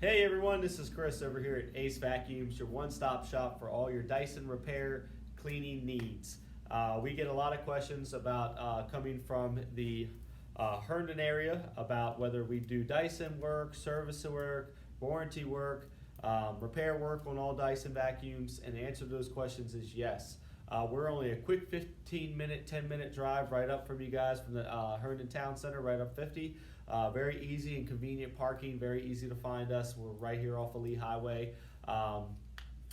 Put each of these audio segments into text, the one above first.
Hey everyone, this is Chris over here at AceVacuums, your one-stop shop for all your Dyson repair cleaning needs. We get a lot of questions about coming from the Herndon area about whether we do Dyson work, service work, warranty work, repair work on all Dyson vacuums, and the answer to those questions is yes. We're only a quick 15-minute, 10-minute drive right up from you guys from the Herndon Town Center, right up 50. Very easy and convenient parking, very easy to find us. We're right here off of Lee Highway.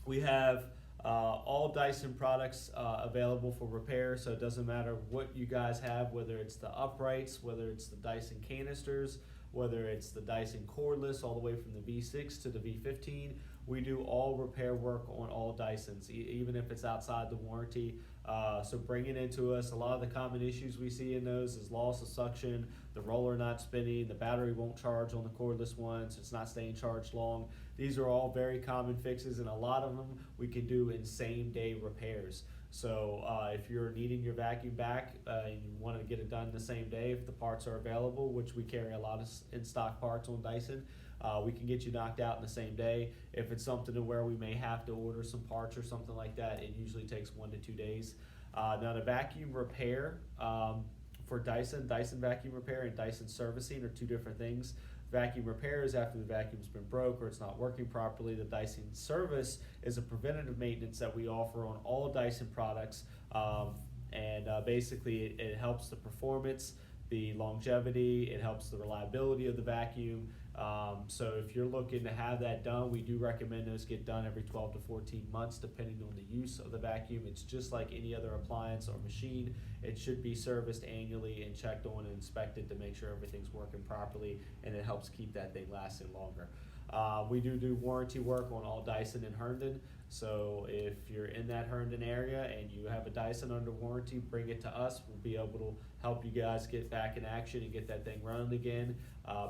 We have all Dyson products available for repair, so it doesn't matter what you guys have, whether it's the uprights, whether it's the Dyson canisters, whether it's the Dyson cordless, all the way from the V6 to the V15. We do all repair work on all Dysons, even if it's outside the warranty. So bring it into us. A lot of the common issues we see in those is loss of suction, the roller not spinning, the battery won't charge on the cordless ones, it's not staying charged long. These are all very common fixes, and a lot of them we can do in same-day repairs. So if you're needing your vacuum back and you want to get it done the same day, if the parts are available, which we carry a lot of in-stock parts on Dyson, we can get you knocked out in the same day. If it's something to where we may have to order some parts or something like that, it usually takes 1 to 2 days. Now the vacuum repair for Dyson vacuum repair and Dyson servicing are two different things. Vacuum repair is after the vacuum's been broke or it's not working properly. The Dyson service is a preventative maintenance that we offer on all Dyson products, and basically it helps the performance, the longevity, it helps the reliability of the vacuum. So if you're looking to have that done, we do recommend those get done every 12 to 14 months depending on the use of the vacuum. It's just like any other appliance or machine. It should be serviced annually and checked on and inspected to make sure everything's working properly, and it helps keep that thing lasting longer. We do warranty work on all Dyson in Herndon. So if you're in that Herndon area and you have a Dyson under warranty, bring it to us. We'll be able to help you guys get back in action and get that thing running again.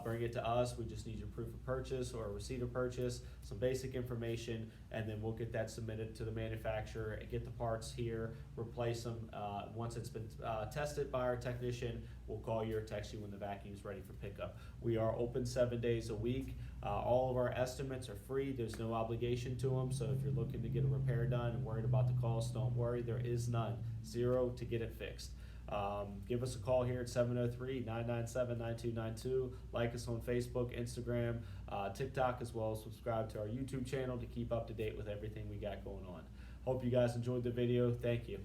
Bring it to us. We just need your proof of purchase or a receipt of purchase, some basic information, and then we'll get that submitted to the manufacturer and get the parts here, replace them. Once it's been tested by our technician, we'll call you or text you when the vacuum's ready for pickup. We are open 7 days a week. All of our estimates are free. There's no obligation to them. So if you're looking to get a repair done and worried about the cost, don't worry. There is none. Zero to get it fixed. Give us a call here at 703-997-9292. Like us on Facebook, Instagram, TikTok, as well as subscribe to our YouTube channel to keep up to date with everything we got going on. Hope you guys enjoyed the video. Thank you.